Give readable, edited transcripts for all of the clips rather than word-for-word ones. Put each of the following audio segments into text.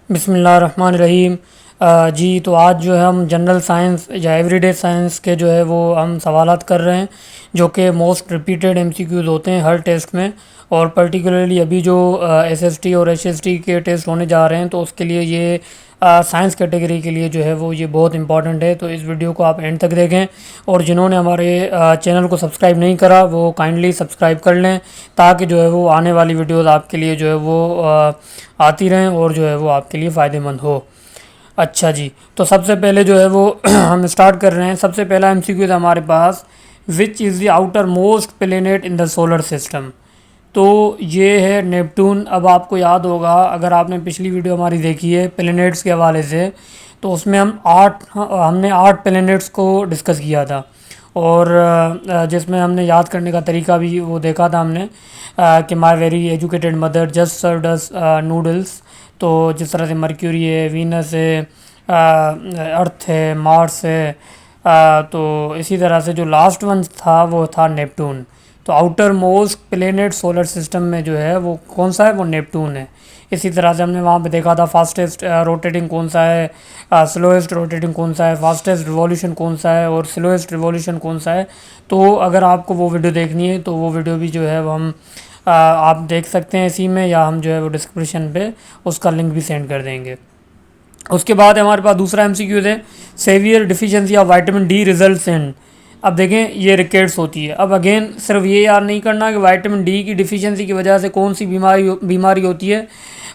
बिस्मिल्लाहिर्रहमानिर्रहीम। जी तो आज जो है हम जनरल साइंस या एवरीडे साइंस के जो है वो हम सवालात कर रहे हैं जो कि मोस्ट रिपीटेड एमसीक्यूज़ होते हैं हर टेस्ट में। और पर्टिकुलरली अभी जो एसएसटी और एचएसटी के टेस्ट होने जा रहे हैं तो उसके लिए ये साइंस कैटेगरी के लिए जो है वो ये बहुत इंपॉर्टेंट है। तो इस वीडियो को आप एंड तक देखें और जिन्होंने हमारे चैनल को सब्सक्राइब नहीं करा वो काइंडली सब्सक्राइब कर लें ताकि जो है वो आने वाली वीडियोज़ आपके लिए जो है वो आती रहें और जो है वो आपके लिए फ़ायदेमंद हो। अच्छा जी, तो सबसे पहले जो है वो हम स्टार्ट कर रहे हैं। सबसे पहला एमसीक्यू है हमारे पास, which is the outermost planet in the solar system. तो ये है नेपटून। अब आपको याद होगा अगर आपने पिछली वीडियो हमारी देखी है प्लेनेट्स के हवाले से, तो उसमें हमने 8 प्लेनेट्स को डिस्कस किया था और जिसमें हमने याद करने का तरीका भी वो देखा था हमने कि my very educated mother just served us noodles. तो जिस तरह से मर्क्यूरी है, वीनस है, अर्थ है, मार्स है, तो इसी तरह से जो लास्ट वन था वो था नेपटून। तो outer most planet solar system में जो है वो कौन सा है, वो नेपटून है। इसी तरह से हमने वहाँ पे देखा था फास्टेस्ट रोटेटिंग कौन सा है, स्लोएस्ट रोटेटिंग कौन सा है, फास्टेस्ट रिवॉल्यूशन कौन सा है और स्लोएस्ट रिवॉल्यूशन कौन सा है। तो अगर आपको वो वीडियो देखनी है तो वो वीडियो भी जो है वो हम आप देख सकते हैं इसी में, या हम जो है वो डिस्क्रिप्शन पे उसका लिंक भी सेंड कर देंगे। उसके बाद हमारे पास दूसरा एमसीक्यू है, severe deficiency of vitamin D results in. अब देखें ये रिकेट्स होती है। अब अगेन सिर्फ ये याद नहीं करना कि विटामिन डी की डिफिशिएंसी की वजह से कौन सी बीमारी होती है,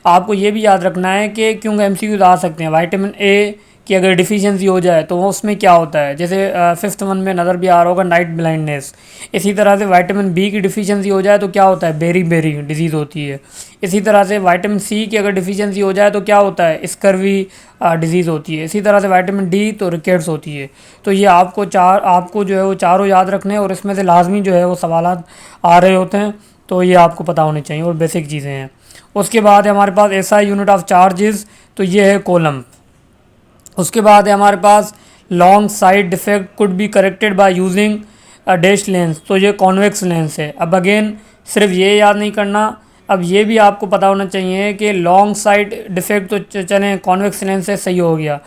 आपको ये भी याद रखना है कि क्योंकि एमसीक्यूज आ सकते हैं विटामिन ए की अगर डिफिशिएंसी हो जाए तो वो उसमें क्या होता है। जैसे फिफ्थ वन में नज़र भी आ रहा होगा नाइट ब्लाइंडनेस। इसी तरह से विटामिन बी की डिफिशिएंसी हो जाए तो क्या होता है, बेरी बेरी डिजीज़ होती है। इसी तरह से विटामिन सी की अगर डिफिशिएंसी हो जाए तो क्या होता है, स्कर्वी डिजीज़ होती है। इसी तरह से विटामिन डी तो रिकेट्स होती है। तो ये आपको जो है वो चारों याद रखने हैं और इसमें से लाजमी जो है वो सवालात आ रहे होते हैं, तो ये आपको पता होने चाहिए और बेसिक चीज़ें हैं। उसके बाद है हमारे पास एसआई यूनिट ऑफ चार्जेस, तो ये है कोलम। उसके बाद है हमारे पास long sight defect could be corrected by using dash lens, तो ये कॉन्वेक्स लेंस है। अब अगेन सिर्फ ये याद नहीं करना, अब ये भी आपको पता होना चाहिए कि लॉन्ग साइड डिफेक्ट तो चलें कॉन्वेक्स लेंस से सही हो गया।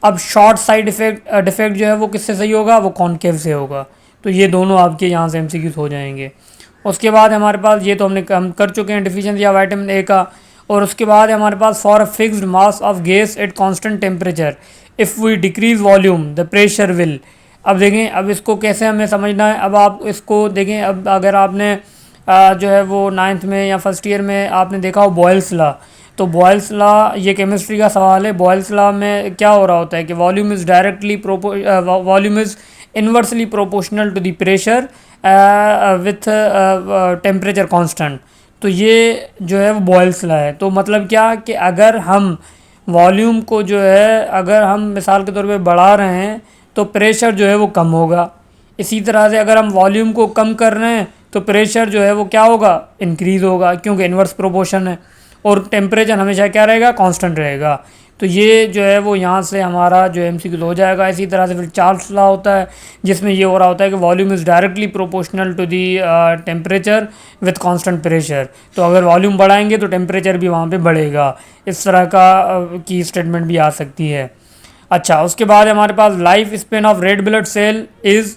अब शॉर्ट साइड डिफेक्ट जो है वो किससे सही होगा, वो कॉनकेव से होगा। तो ये दोनों आपके यहाँ से एमसीक्यूज हो जाएंगे। उसके बाद हमारे पास ये तो हम कर चुके हैं डिफिशिएंसी या विटामिन ए का। और उसके बाद हमारे पास for a fixed mass of gas at constant temperature if we decrease volume the pressure will. अब देखें अब इसको कैसे हमें समझना है। अब आप इसको देखें, अब अगर आपने जो है वो 9th में या फर्स्ट ईयर में आपने देखा हो बॉयल्स लॉ, तो बॉयल्स लॉ ये केमिस्ट्री का सवाल है। बॉयल्स लॉ में क्या हो रहा होता है कि volume is inversely proportional to the pressure with temperature constant. तो ये जो है वो बॉयल्स लॉ है। तो मतलब क्या कि अगर हम वॉल्यूम को जो है अगर हम मिसाल के तौर पे बढ़ा रहे हैं तो प्रेशर जो है वो कम होगा। इसी तरह से अगर हम वॉल्यूम को कम कर रहे हैं तो प्रेशर जो है वो क्या होगा, इंक्रीज़ होगा, क्योंकि इन्वर्स प्रोपोर्शन है। और टेम्परेचर हमेशा क्या रहेगा, कांस्टेंट रहेगा। तो ये जो है वो यहाँ से हमारा जो एमसीक्यू हो जाएगा। इसी तरह से फिर चार्ल्स लॉ होता है जिसमें ये हो रहा होता है कि volume is directly proportional to the temperature with constant pressure. तो अगर वॉल्यूम बढ़ाएंगे तो टेम्परेचर भी वहाँ पे बढ़ेगा। इस तरह का की स्टेटमेंट भी आ सकती है। अच्छा, उसके बाद हमारे पास life span of red blood cell is,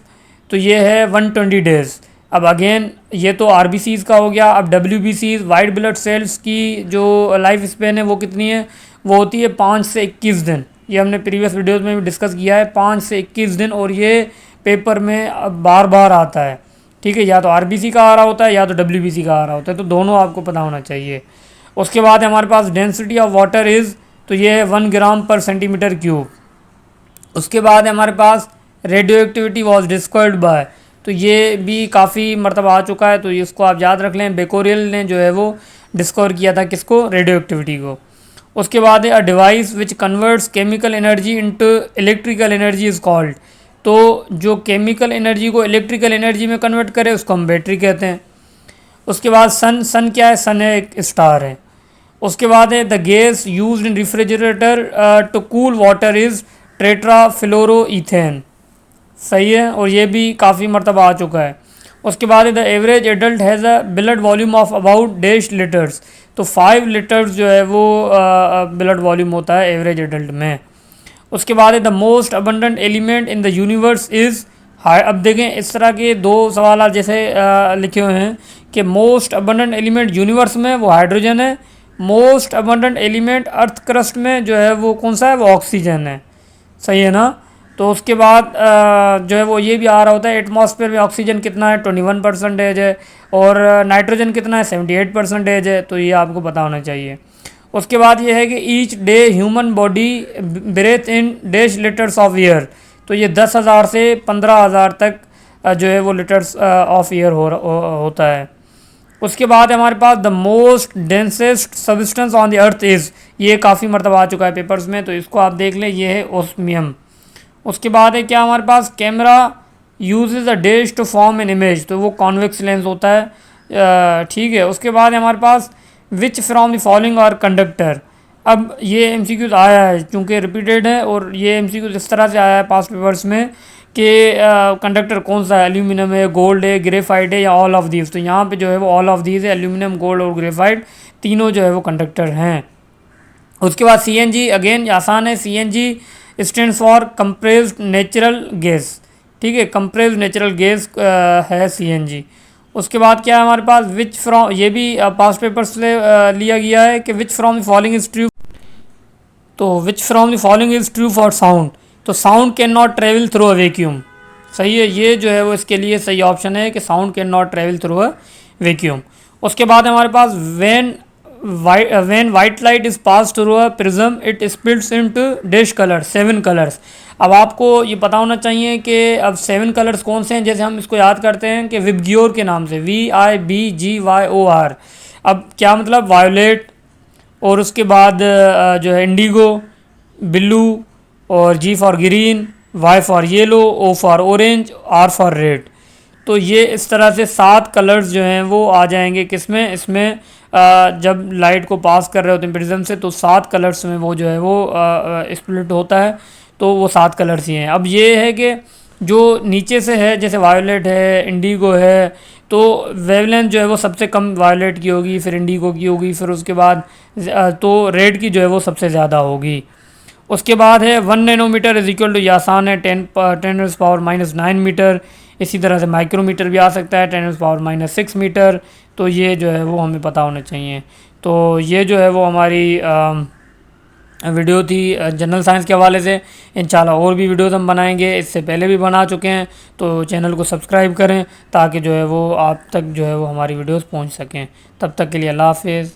तो ये है 120 डेज़। अब अगेन ये तो आरबीसीज़ का हो गया। अब डब्ल्यूबीसीज़ वाइट ब्लड सेल्स की जो लाइफ स्पेन है वो कितनी है, वो होती है 5 से 21 दिन। ये हमने प्रीवियस वीडियोस में भी डिस्कस किया है, 5 से 21 दिन। और ये पेपर में बार बार आता है, ठीक है, या तो आरबीसी का आ रहा होता है या तो डब्ल्यूबीसी का आ रहा होता है, तो दोनों आपको पता होना चाहिए। उसके बाद हमारे पास डेंसिटी ऑफ वाटर इज़, तो ये है 1 ग्राम पर सेंटीमीटर क्यूब। उसके बाद हमारे पास radioactivity was discovered by, तो ये भी काफ़ी मरतबा आ चुका है, तो इसको आप याद रख लें। बेकोरियल ने जो है वो डिस्कवर किया था किसको, रेडियो एक्टिविटी को। उसके बाद है a device which converts chemical energy into electrical energy is called, तो जो केमिकल एनर्जी को इलेक्ट्रिकल एनर्जी में कन्वर्ट करे उसको हम बैटरी कहते हैं। उसके बाद सन क्या है, सन है एक स्टार है। उसके बाद है the gas used in refrigerator to cool water is tetrafluoroethane, सही है, और ये भी काफ़ी मरतबा आ चुका है। उसके बाद the average adult has a blood volume of about dash litres, तो 5 लीटर्स जो है वो ब्लड वॉल्यूम होता है एवरेज एडल्ट में। उसके बाद है the most abundant element in the universe is. अब देखें इस तरह के दो सवाल जैसे लिखे हुए हैं कि मोस्ट अबंडेंट एलिमेंट यूनिवर्स में वो हाइड्रोजन है, most abundant element earth crust में जो है वो कौन सा है, वो ऑक्सीजन है। सही है ना। तो उसके बाद जो है वो ये भी आ रहा होता है एटमॉस्फेयर में ऑक्सीजन कितना है 21% है और नाइट्रोजन कितना है 78% है। तो ये आपको पता होना चाहिए। उसके बाद ये है कि each day human body breathe in dash litres of air. तो ये 10,000 से 15,000 तक जो है वो लीटर्स ऑफ एयर होता है। उसके बाद हमारे पास the most densest substance on the earth is. ये काफ़ी मरतबा आ चुका है पेपर्स में, तो इसको आप देख लें, ये है ओस्मियम। उसके बाद है क्या हमारे पास, camera uses a dish to form an image. तो वो कॉन्वेक्स लेंस होता है, ठीक है। उसके बाद है हमारे पास which from the following are conductor. अब ये एमसीक्यूज आया है चूँकि रिपीटेड है और ये एमसीक्यूज इस तरह से आया है पास्ट पेपर्स में कि कंडक्टर कौन सा है, एल्यूमिनियम है, गोल्ड है, ग्रेफाइट है या ऑल ऑफ दीज। तो यहाँ पे जो है वो ऑल ऑफ दीज है, एल्यूमिनियम, गोल्ड और ग्रेफाइट तीनों जो है वो कंडक्टर हैं। उसके बाद सीएनजी, अगेन आसान है। CNG stands for compressed natural gas, ठीक है, कंप्रेस्ड नेचुरल गैस है सीएनजी। उसके बाद क्या है हमारे पास, विच फ्रॉम, ये भी पास्ट पेपर से लिया गया है कि which from the following is true. तो which from the following is true for sound. तो sound can not travel through a vacuum. सही है, ये जो है वो इसके लिए सही ऑप्शन है कि sound can not travel through a vacuum. उसके बाद हमारे पास when white light is passed through a prism it splits into dash color 7 colours. अब आपको ये पता होना चाहिए कि अब 7 कलर्स कौन से हैं। जैसे हम इसको याद करते हैं कि विबग्योर के नाम से, VIBGYOR। अब क्या मतलब, वायोलेट, और उसके बाद जो है इंडिगो, ब्लू, और G for green, Y for yellow, O for orange, R for red. तो ये इस तरह से 7 कलर्स जो हैं वो आ जाएंगे किसमें, इसमें जब लाइट को पास कर रहे होते हैं प्रिज्म से, तो 7 कलर्स में वो जो है वो स्प्लिट होता है। तो वो 7 कलर्स ही हैं। अब ये है कि जो नीचे से है, जैसे वायोलेट है, इंडिगो है, तो वेवलेंथ जो है वो सबसे कम वायोलेट की होगी, फिर इंडिगो की होगी, फिर उसके बाद तो रेड की जो है वो सबसे ज़्यादा होगी। उसके बाद है 1 नैनोमीटर इज इक्वल टू, ये आसान है, 10⁻⁻⁹ मीटर। इसी तरह से माइक्रोमीटर भी आ सकता है, 10⁻⁻6 मीटर। तो ये जो है वो हमें पता होना चाहिए। तो ये जो है वो हमारी वीडियो थी जनरल साइंस के हवाले से। इंशाल्लाह और भी वीडियोस हम बनाएंगे, इससे पहले भी बना चुके हैं। तो चैनल को सब्सक्राइब करें ताकि जो है वो आप तक जो है वो हमारी वीडियोस पहुंच सकें। तब तक के लिए अल्लाह हाफिज़।